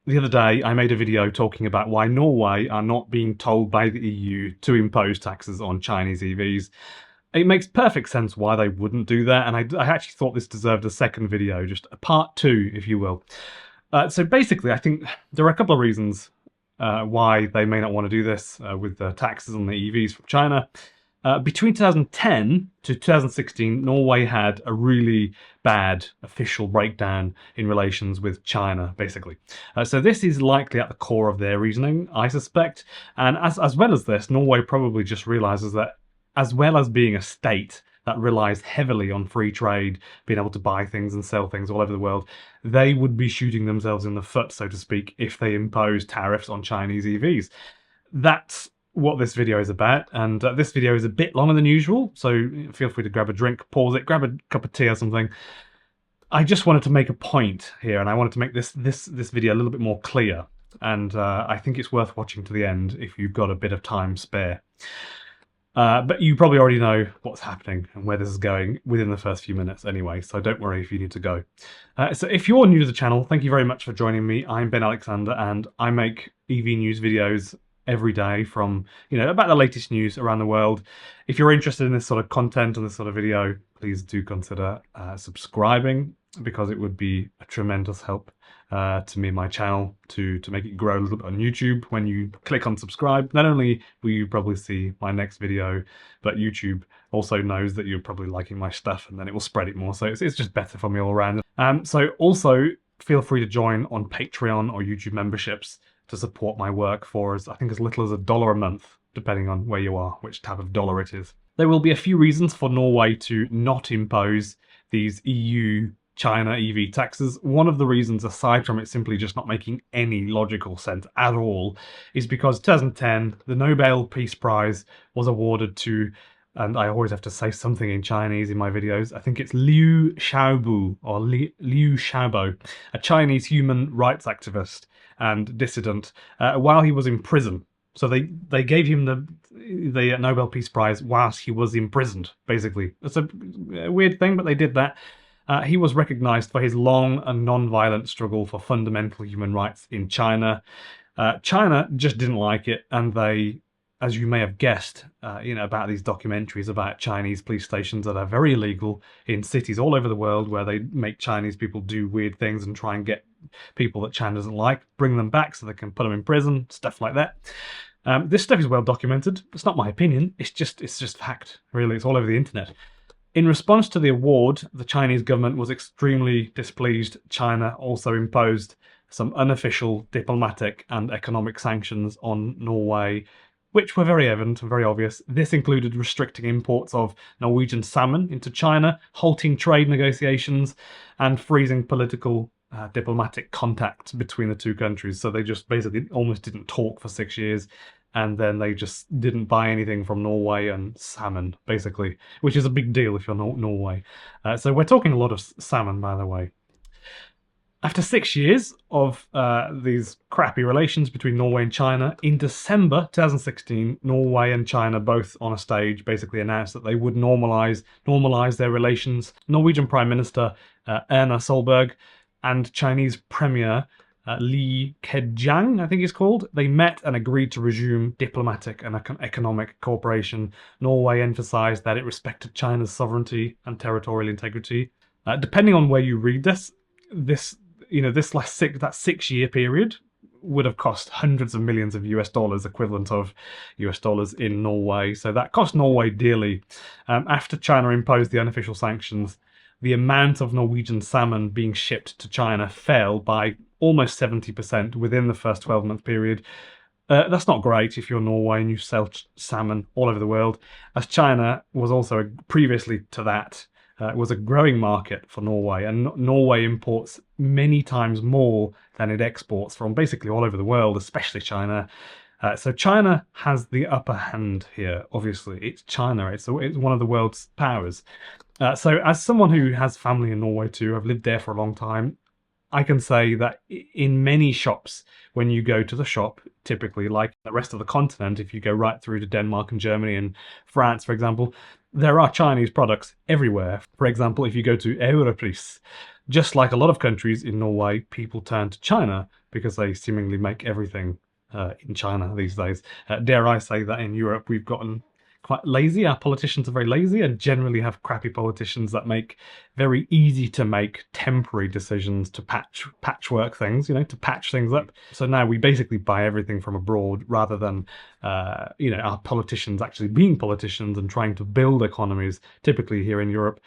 The other day, I made a video talking about why Norway are not being told by the EU to impose taxes on Chinese EVs. It makes perfect sense why they wouldn't do that, and I actually thought this deserved a second video, just a part two, if you will. So basically, I think there are a couple of reasons why they may not want to do this with the taxes on the EVs from China. Between 2010 to 2016, Norway had a really bad official breakdown in relations with China, basically. So this is likely at the core of their reasoning, I suspect. And as well as this, Norway probably just realizes that as well as being a state that relies heavily on free trade, being able to buy things and sell things all over the world, they would be shooting themselves in the foot, so to speak, if they impose tariffs on Chinese EVs. That's what this video is about, and this video is a bit longer than usual, so feel free to grab a drink, pause it, grab a cup of tea or something. I just wanted to make a point here, and I wanted to make this video a little bit more clear, and I think it's worth watching to the end if you've got a bit of time spare. But you probably already know what's happening and where this is going within the first few minutes anyway, so don't worry if you need to go. So if you're new to the channel, thank you very much for joining me. I'm Ben Alexander, and I make EV news videos every day from, about the latest news around the world. If you're interested in this sort of content and this sort of video, please do consider subscribing, because it would be a tremendous help to me and my channel to make it grow a little bit on YouTube. When you click on subscribe, not only will you probably see my next video, but YouTube also knows that you're probably liking my stuff, and then it will spread it more. So it's just better for me all around. So also feel free to join on Patreon or YouTube memberships to support my work for I think as little as $1 a month, depending on where you are, which type of dollar it is. There will be a few reasons for Norway to not impose these EU China EV taxes. One of the reasons, aside from it simply just not making any logical sense at all, is because 2010, the Nobel Peace Prize was awarded to, and I always have to say something in Chinese in my videos, I think it's Liu Xiaobo, or Liu Xiaobo, a Chinese human rights activist and dissident, while he was in prison. So they gave him the Nobel Peace Prize whilst he was imprisoned, basically. It's a weird thing, but they did that. He was recognized for his long and non-violent struggle for fundamental human rights in China. China just didn't like it, and they, as you may have guessed, about these documentaries about Chinese police stations that are very illegal in cities all over the world, where they make Chinese people do weird things and try and get people that China doesn't like, bring them back so they can put them in prison, stuff like that. This stuff is well documented. It's not my opinion. It's just fact, really. It's all over the internet. In response to the award, the Chinese government was extremely displeased. China also imposed some unofficial diplomatic and economic sanctions on Norway, which were very evident and very obvious. This included restricting imports of Norwegian salmon into China, halting trade negotiations, and freezing political diplomatic contact between the two countries. So they just basically almost didn't talk for 6 years, and then they just didn't buy anything from Norway and salmon, basically, which is a big deal if you're Norway. So we're talking a lot of salmon, by the way. After 6 years of these crappy relations between Norway and China, in December 2016, Norway and China both on a stage basically announced that they would normalize their relations. Norwegian Prime Minister Erna Solberg and Chinese Premier Li Keqiang, I think he's called, they met and agreed to resume diplomatic and economic cooperation. Norway emphasized that it respected China's sovereignty and territorial integrity. Depending on where you read this last 6-year period would have cost hundreds of millions of US dollars, equivalent of US dollars in Norway. So that cost Norway dearly. After China imposed the unofficial sanctions, the amount of Norwegian salmon being shipped to China fell by almost 70% within the first 12-month period. That's not great if you're Norway and you sell salmon all over the world, as China was also previously to that was a growing market for Norway, and Norway imports many times more than it exports from basically all over the world, especially China. So China has the upper hand here, obviously. It's China, it's one of the world's powers. So as someone who has family in Norway too, I've lived there for a long time, I can say that in many shops, when you go to the shop, typically like the rest of the continent, if you go right through to Denmark and Germany and France, for example, there are Chinese products everywhere. For example, if you go to Europris, just like a lot of countries in Norway, people turn to China because they seemingly make everything in China these days. Dare I say that in Europe we've gotten quite lazy. Our politicians are very lazy and generally have crappy politicians that make very easy to make temporary decisions to patchwork things, to patch things up. So now we basically buy everything from abroad rather than, our politicians actually being politicians and trying to build economies. Typically here in Europe,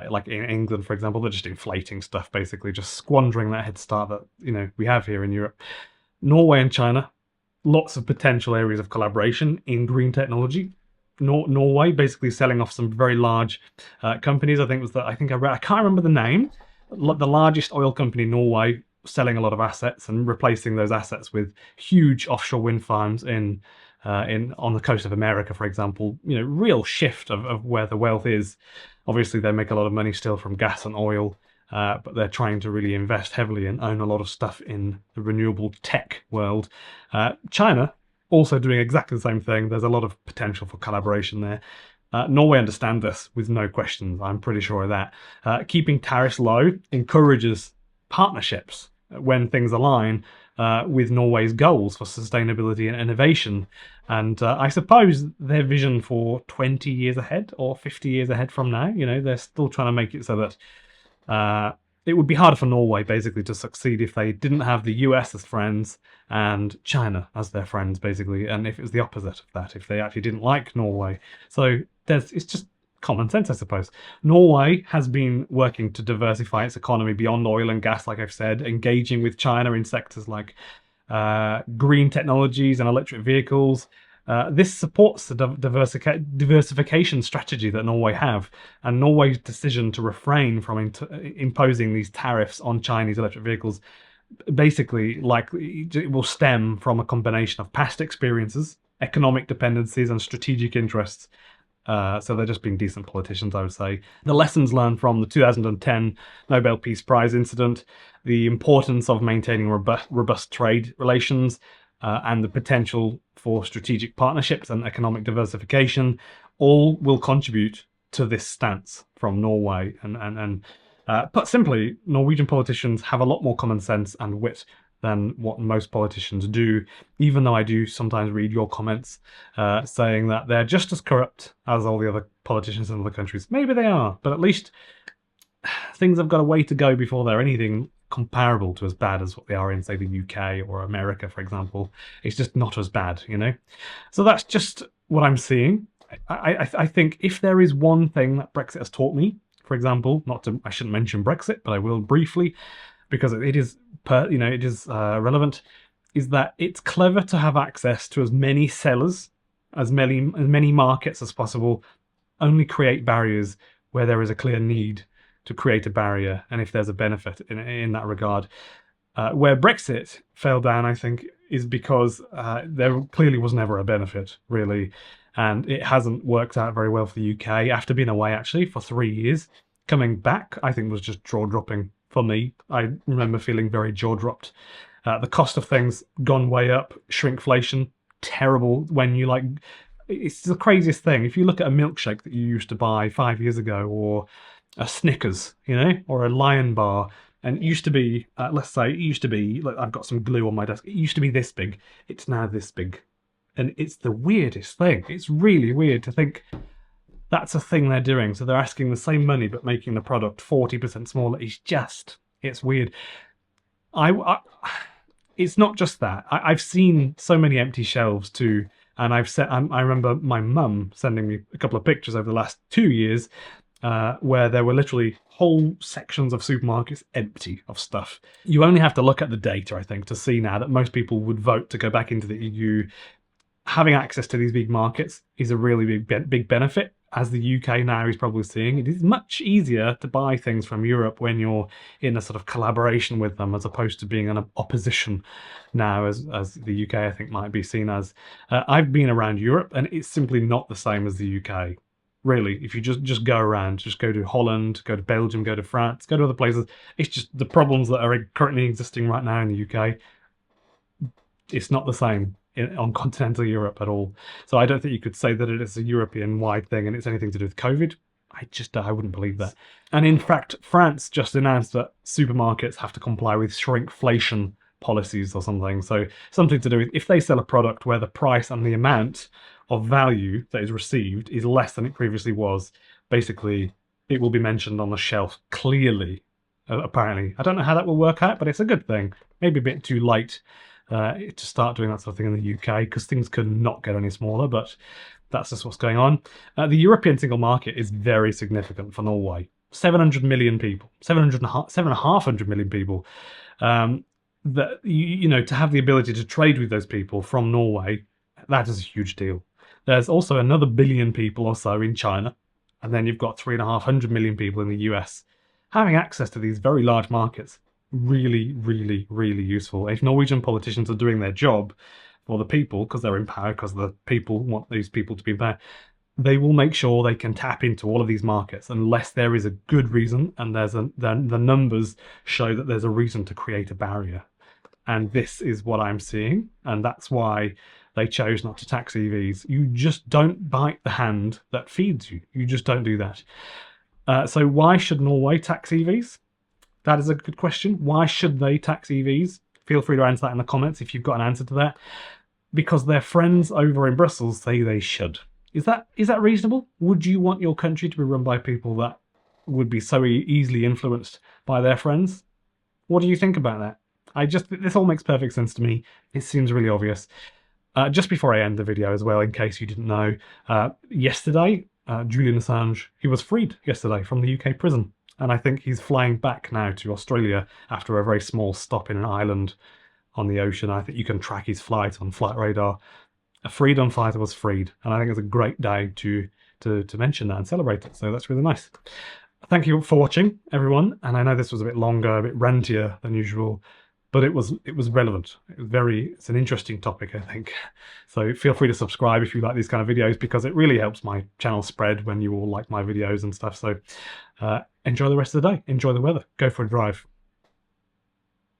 like in England, for example, they're just inflating stuff, basically just squandering that head start that, we have here in Europe. Norway and China, lots of potential areas of collaboration in green technology. Norway basically selling off some very large companies. I can't remember the name. The largest oil company in Norway selling a lot of assets and replacing those assets with huge offshore wind farms on the coast of America, for example. Real shift of where the wealth is. Obviously, they make a lot of money still from gas and oil, but they're trying to really invest heavily and own a lot of stuff in the renewable tech world. China also doing exactly the same thing. There's a lot of potential for collaboration there. Norway understand this with no questions. I'm pretty sure of that. Keeping tariffs low encourages partnerships when things align with Norway's goals for sustainability and innovation. And I suppose their vision for 20 years ahead or 50 years ahead from now, they're still trying to make it so that it would be harder for Norway basically to succeed if they didn't have the US as friends and China as their friends, basically, and if it was the opposite of that, if they actually didn't like Norway. So it's just common sense, I suppose. Norway has been working to diversify its economy beyond oil and gas, like I've said, engaging with China in sectors like green technologies and electric vehicles. This supports the diversification strategy that Norway have, and Norway's decision to refrain from imposing these tariffs on Chinese electric vehicles basically it will stem from a combination of past experiences, economic dependencies, and strategic interests. So they're just being decent politicians, I would say. The lessons learned from the 2010 Nobel Peace Prize incident, the importance of maintaining robust trade relations, and the potential for strategic partnerships and economic diversification, all will contribute to this stance from Norway. And put simply, Norwegian politicians have a lot more common sense and wit than what most politicians do, even though I do sometimes read your comments saying that they're just as corrupt as all the other politicians in other countries. Maybe they are, but at least things have got a way to go before they're anything comparable to as bad as what they are in, say, the UK or America, for example. It's just not as bad, So that's just what I'm seeing. I think if there is one thing that Brexit has taught me, for example, I shouldn't mention Brexit, but I will briefly, because it is relevant, is that it's clever to have access to as many sellers, as many markets as possible, only create barriers where there is a clear need to create a barrier, and if there's a benefit in that regard. Where Brexit fell down, I think, is because there clearly was never a benefit, really, and it hasn't worked out very well for the UK after being away, actually, for 3 years. Coming back, I think, was just jaw-dropping for me. I remember feeling very jaw-dropped. The cost of things gone way up, shrinkflation, terrible when it's the craziest thing. If you look at a milkshake that you used to buy 5 years ago, or a Snickers, or a Lion bar, and it used to be, I've got some glue on my desk, it used to be this big, it's now this big. And it's the weirdest thing. It's really weird to think that's a thing they're doing. So they're asking the same money, but making the product 40% smaller. It's weird. It's not just that. I've seen so many empty shelves too. And I remember my mum sending me a couple of pictures over the last 2 years where there were literally whole sections of supermarkets empty of stuff. You only have to look at the data, I think, to see now that most people would vote to go back into the EU. Having access to these big markets is a really big benefit, as the UK now is probably seeing. It is much easier to buy things from Europe when you're in a sort of collaboration with them, as opposed to being an opposition now, as the UK, I think, might be seen as. I've been around Europe, and it's simply not the same as the UK. Really, if you just go around, just go to Holland, go to Belgium, go to France, go to other places, it's just the problems that are currently existing right now in the UK. It's not the same on continental Europe at all. So I don't think you could say that it is a European-wide thing and it's anything to do with COVID. I wouldn't believe that. And in fact, France just announced that supermarkets have to comply with shrinkflation policies or something. So something to do with if they sell a product where the price and the amount of value that is received is less than it previously was, basically it will be mentioned on the shelf clearly, apparently. I don't know how that will work out, but it's a good thing. Maybe a bit too late to start doing that sort of thing in the UK, because things could not get any smaller, but that's just what's going on. The European single market is very significant for Norway. 700 million people, 700 million people. That you know, to have the ability to trade with those people from Norway, that is a huge deal. There's also another billion people or so in China, and then you've got 350 million people in the US. Having access to these very large markets, really, really, really useful. If Norwegian politicians are doing their job for the people, because they're in power, because the people want these people to be in power, they will make sure they can tap into all of these markets unless there is a good reason, and the numbers show that there's a reason to create a barrier. And this is what I'm seeing, and that's why they chose not to tax EVs. You just don't bite the hand that feeds you. You just don't do that. So why should Norway tax EVs? That is a good question. Why should they tax EVs? Feel free to answer that in the comments if you've got an answer to that. Because their friends over in Brussels say they should. Is that reasonable? Would you want your country to be run by people that would be so easily influenced by their friends? What do you think about that? This all makes perfect sense to me. It seems really obvious. Just before I end the video as well, in case you didn't know, yesterday, Julian Assange, he was freed yesterday from the UK prison. And I think he's flying back now to Australia after a very small stop in an island on the ocean. I think you can track his flight on flight radar. A freedom fighter was freed, and I think it's a great day to mention that and celebrate it. So that's really nice. Thank you for watching, everyone. And I know this was a bit longer, a bit rantier than usual, but it was relevant. It's an interesting topic, I think. So feel free to subscribe if you like these kind of videos, because it really helps my channel spread when you all like my videos and stuff. So enjoy the rest of the day. Enjoy the weather. Go for a drive.